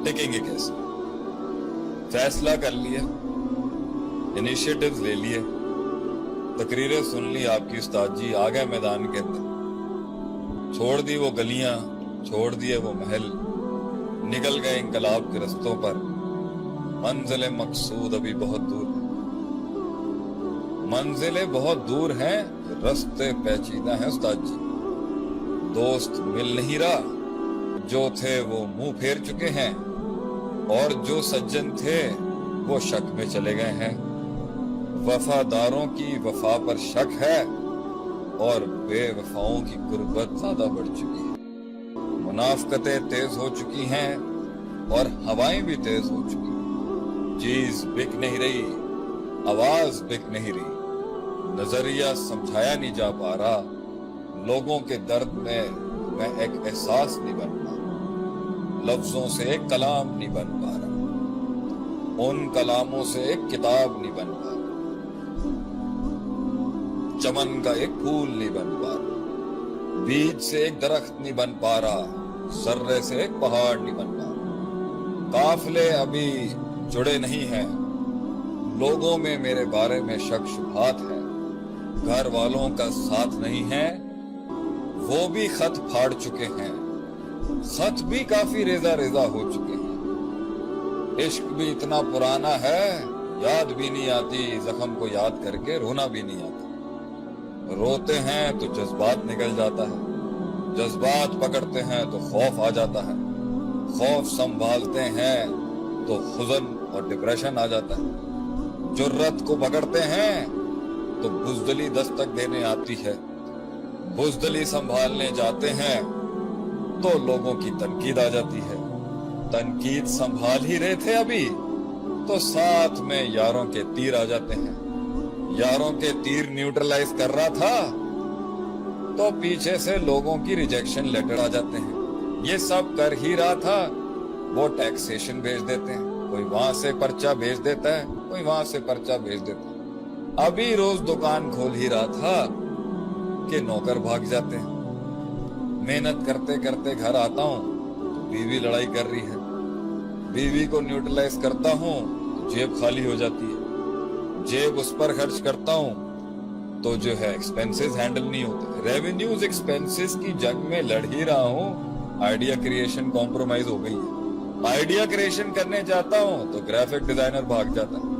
टिकेंगे कैसे? फैसला कर लिया, इनिशिएटिव्स ले लिए, तकरीरें सुन ली आपकी उस्ताद जी, आ गए मैदान के अंदर, छोड़ दी वो गलियां, छोड़ दिए वो महल, निकल गए इंकलाब के रस्तों पर। मंजिल मकसूद अभी बहुत दूर है, मंजिलें बहुत दूर हैं, रस्ते पेचीदा हैं उस्ताद जी। दोस्त मिल नहीं रहा, जो थे वो मुंह फेर चुके हैं, और जो सज्जन थे वो शक में चले गए हैं। वफादारों की वफा पर शक है, और बेवफाओं की गुर्बत ज्यादा बढ़ चुकी है। मुनाफकतें तेज हो चुकी हैं, और हवाएं भी तेज हो चुकी हैं। चीज बिक नहीं रही, आवाज बिक नहीं रही, नजरिया समझाया नहीं जा पा रहा, लोगों के दर्द में मैं एक एहसास नहीं बन पा रहा, लफ्जों से एक कलाम नहीं बन पा रहा, उन कलामों से एक किताब नहीं बन पा रहा, चमन का एक फूल नहीं बन पा रहा, बीज से एक दरख्त नहीं बन पा रहा, सर्रे से एक पहाड़ नहीं बन पा रहा। काफिले अभी जुड़े नहीं हैं, लोगों में मेरे बारे में शक शुबहात है, घर वालों का साथ नहीं है, वो भी खत फाड़ चुके हैं, खत भी काफी रेजा रेजा हो चुके हैं। इश्क भी इतना पुराना है, याद भी नहीं आती, जख्म को याद करके रोना भी नहीं आता। रोते हैं तो जज्बात निकल जाता है, जज्बात पकड़ते हैं तो खौफ आ जाता है, खौफ संभालते हैं तो हुज़न और डिप्रेशन आ जाता है, जुर्रत को पकड़ते हैं तो बुज़दिली दस्तक देने आती है, बुज़दिली संभालने जाते हैं तो लोगों की तनकीद आ जाती है, तनकीद संभाल ही रहे थे अभी तो साथ में यारों के तीर आ जाते हैं, यारों के तीर न्यूट्रलाइज कर रहा था तो पीछे से लोगों की रिजेक्शन लेटर आ जाते हैं। ये सब कर ही रहा था, वो टैक्सेशन भेज देते हैं, कोई वहां से पर्चा भेज देता है, कोई वहां से पर्चा भेज देता है। अभी रोज दुकान खोल ही रहा था कि नौकर भाग जाते हैं। मेहनत करते करते घर आता हूँ तो बीवी लड़ाई कर रही है, बीवी को न्यूट्रलाइज करता हूँ तो जेब खाली हो जाती है, जेब उस पर खर्च करता हूँ तो जो है एक्सपेंसेस हैंडल नहीं होते। रेवेन्यूज एक्सपेंसेस की जंग में लड़ ही रहा हूँ, आइडिया क्रिएशन कॉम्प्रोमाइज हो गई है। आइडिया क्रिएशन करने जाता हूँ तो ग्राफिक डिजाइनर भाग जाता है,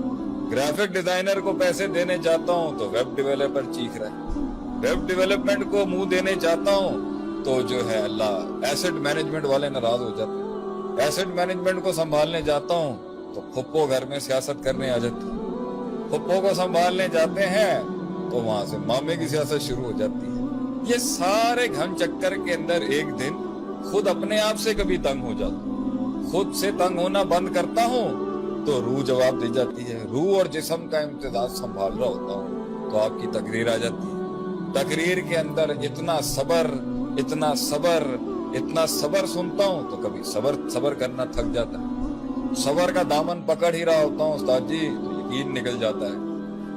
ग्राफिक डिजाइनर को पैसे देने जाता हूँ तो वेब डेवलपर चीख रहा है, वेब डेवलपमेंट को मुंह देने जाता हूँ तो जो है अल्लाह एसेट मैनेजमेंट वाले नाराज हो जाते हैं, एसेट मैनेजमेंट को संभालने जाता हूँ तो फुप्पो घर में सियासत करने आ जाती है, फुप्पो को संभालने जाते हैं तो वहां से मामे की सियासत शुरू हो जाती है। ये सारे घन चक्कर के अंदर एक दिन खुद अपने आप से कभी तंग हो जाता हूँ, खुद से तंग होना बंद करता हूँ तो रूह जवाब दे जाती है, रूह और जिस्म का इम्तिजाज संभाल रहा होता हूँ तो आपकी तकरीर आ जाती है। तकरीर के अंदर इतना सबर, इतना सबर, इतना सबर सुनता हूँ तो कभी सबर करना थक जाता है, सबर का दामन पकड़ ही रहा होता हूँ उस्ताद जी तो यकीन निकल जाता है,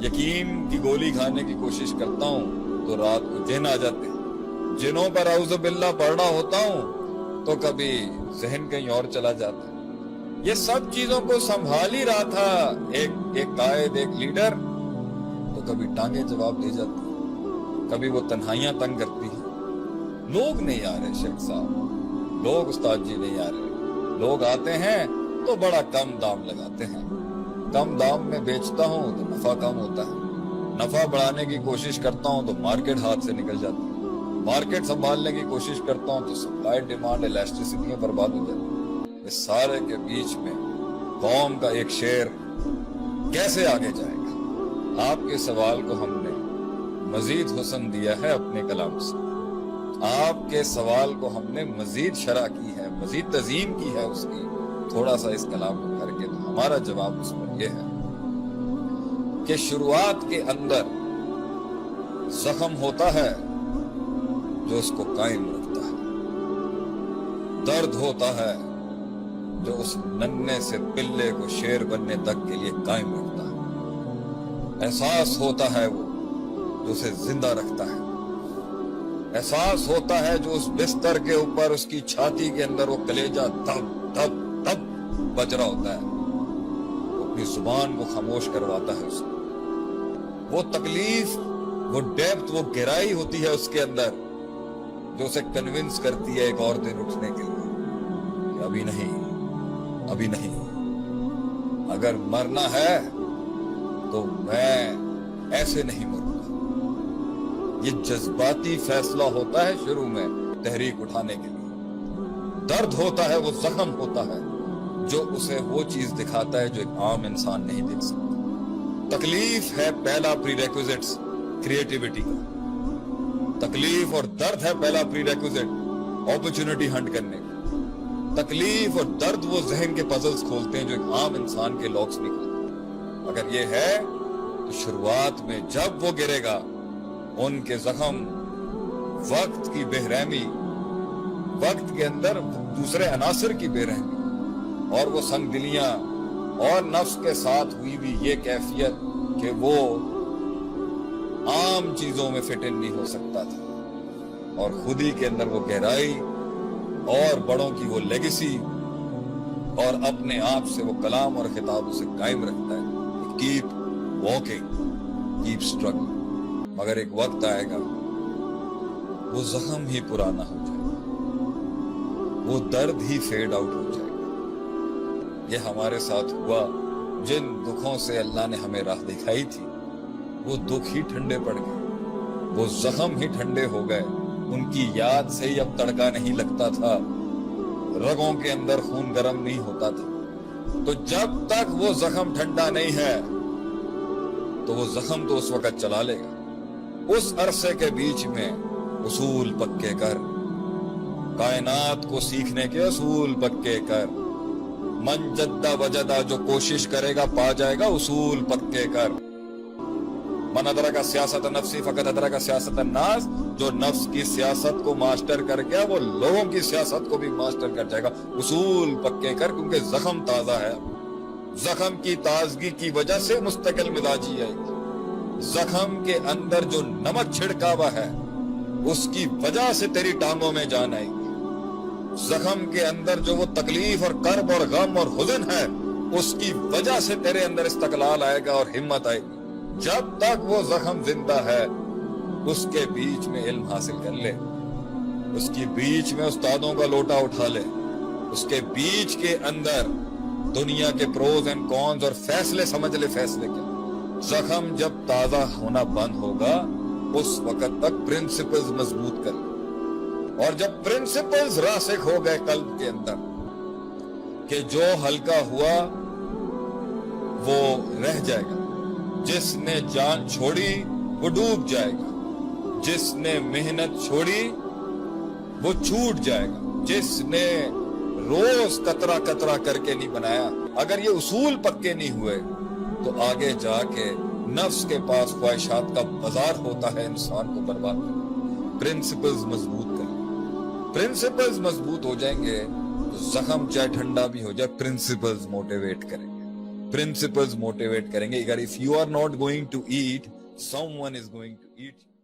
यकीन की गोली खाने की कोशिश करता हूँ तो रात को जिन आ जाते हैं, जिनों पर औज़ु बिल्लाह पढ़ रहा होता हूँ तो कभी जहन कहीं और चला जाता है। ये सब चीजों को संभाल ही रहा था एक कायद, एक लीडर, तो कभी टांगे जवाब दे जाती है, कभी वो तन्हाइयां तंग करती है। लोग नहीं आ रहे शेख साहब, लोग उस्ताद जी नहीं आ रहे, लोग आते हैं तो बड़ा कम दाम लगाते हैं, कम दाम में बेचता हूँ तो नफा कम होता है, नफा बढ़ाने की कोशिश करता हूँ तो मार्केट हाथ से निकल जाती है, मार्केट संभालने की कोशिश करता हूँ तो सप्लाई डिमांड इलास्टिसिटी बर्बाद हो जाती है। इस सारे के बीच में कौम का एक शेर कैसे आगे जाएगा? आपके सवाल को हमने मजीद हुस्न दिया है अपने कलाम से, आपके सवाल को हमने मजीद शरह की है, मजीद तज़ीम की है उसकी, थोड़ा सा इस कलाम को करके। तो हमारा जवाब उस पर यह है कि शुरुआत के अंदर जख्म होता है जो उसको कायम रखता है, दर्द होता है जो उस नन्हे से पिल्ले को शेर बनने तक के लिए कायम रखता है, एहसास होता है वो जो उसे जिंदा रखता है, एहसास होता है जो उस बिस्तर के ऊपर उसकी छाती के अंदर वो कलेजा दब दब दब बज रहा होता है, वो अपनी जुबान को खामोश करवाता है उसको। वो तकलीफ, वो डेप्थ, वो गहराई होती है उसके अंदर जो उसे कन्विंस करती है एक और दिन उठने के लिए कि अभी नहीं, अभी नहीं, अगर मरना है तो मैं ऐसे नहीं मरूंगा। ये जज्बाती फैसला होता है शुरू में तहरीक उठाने के लिए। दर्द होता है, वो जख्म होता है जो उसे वो चीज दिखाता है जो एक आम इंसान नहीं देख सकता। तकलीफ है पहला प्रीरेक्विजिट्स क्रिएटिविटी का। तकलीफ और दर्द है पहला प्रीरेक्विजिट अपॉर्चुनिटी हंट करने का। तकलीफ और दर्द वो जहन के पजल्स खोलते हैं जो एक आम इंसान के लॉक्स नहीं खोलते। अगर ये है तो शुरुआत में जब वो गिरेगा, उनके जख्म, वक्त की बेरहमी, वक्त के अंदर दूसरे अनासर की बेरहमी और वो संगदिलियां और नफ्स के साथ हुई भी ये कैफियत कि वो आम चीजों में फिट इन नहीं हो सकता था, और खुद ही के अंदर वो गहराई और बड़ों की वो लेगेसी और अपने आप से वो कलाम और खिताब उसे कायम रखता है। Keep walking, keep struggle. मगर एक वक्त आएगा वो जख्म ही पुराना हो जाएगा, वो दर्द ही फेड आउट हो जाएगा। ये हमारे साथ हुआ। जिन दुखों से अल्लाह ने हमें राह दिखाई थी, वो दुख ही ठंडे पड़ गए, वो जख्म ही ठंडे हो गए। उनकी याद से ही अब तड़का नहीं लगता था, रगों के अंदर खून गर्म नहीं होता था। तो जब तक वो जख्म ठंडा नहीं है तो वो जख्म तो उस वक्त चला लेगा। उस अरसे के बीच में उसूल पक्के कर, कायनात को सीखने के उसूल पक्के कर। मन जद्दा वजदा, जो कोशिश करेगा पा जाएगा, उसूल पक्के कर। मन अदरका सियासत नफ्सी फकत अदरका सियासत नास, जो नफ्स की सियासत को मास्टर कर गया वो लोगों की सियासत को भी मास्टर कर जाएगा। उसूल पक्के कर, क्योंकि जख्म ताजा है। जख्म की ताजगी की वजह से मुस्तकिल मिजाजी आएगी। जख्म के अंदर जो नमक छिड़का हुआ है उसकी वजह से तेरी टांगों में जान आएगी। जख्म के अंदर जो वो तकलीफ और कर्ब और गम और हुज़न है उसकी वजह से तेरे अंदर इस्तकलाल आएगा और हिम्मत आएगी। जब तक वो जख्म जिंदा है उसके बीच में इल्म हासिल कर ले, उसकी बीच में उस्तादों का लोटा उठा ले, उसके बीच के अंदर दुनिया के प्रोज एंड कॉन्स और फैसले समझ ले। फैसले क्या? जख्म जब ताजा होना बंद होगा उस वक्त तक प्रिंसिपल्स मजबूत कर ले। और जब प्रिंसिपल्स रासिख हो गए कल्ब के अंदर कि जो हल्का हुआ वो रह जाएगा, जिसने जान छोड़ी वो डूब जाएगा, जिसने मेहनत छोड़ी वो छूट जाएगा, जिसने रोज कतरा कतरा करके नहीं बनाया। अगर ये उसूल पक्के नहीं हुए तो आगे जाके नफ्स के पास ख्वाहिशात का बाजार होता है इंसान को बर्बाद करने। प्रिंसिपल्स मजबूत कर, प्रिंसिपल्स मजबूत हो जाएंगे तो जख्म चाहे ठंडा भी हो जाए, प्रिंसिपल्स मोटिवेट करेंगे, प्रिंसिपल्स मोटिवेट करेंगे। अगर if you are not going to eat, someone is going to eat.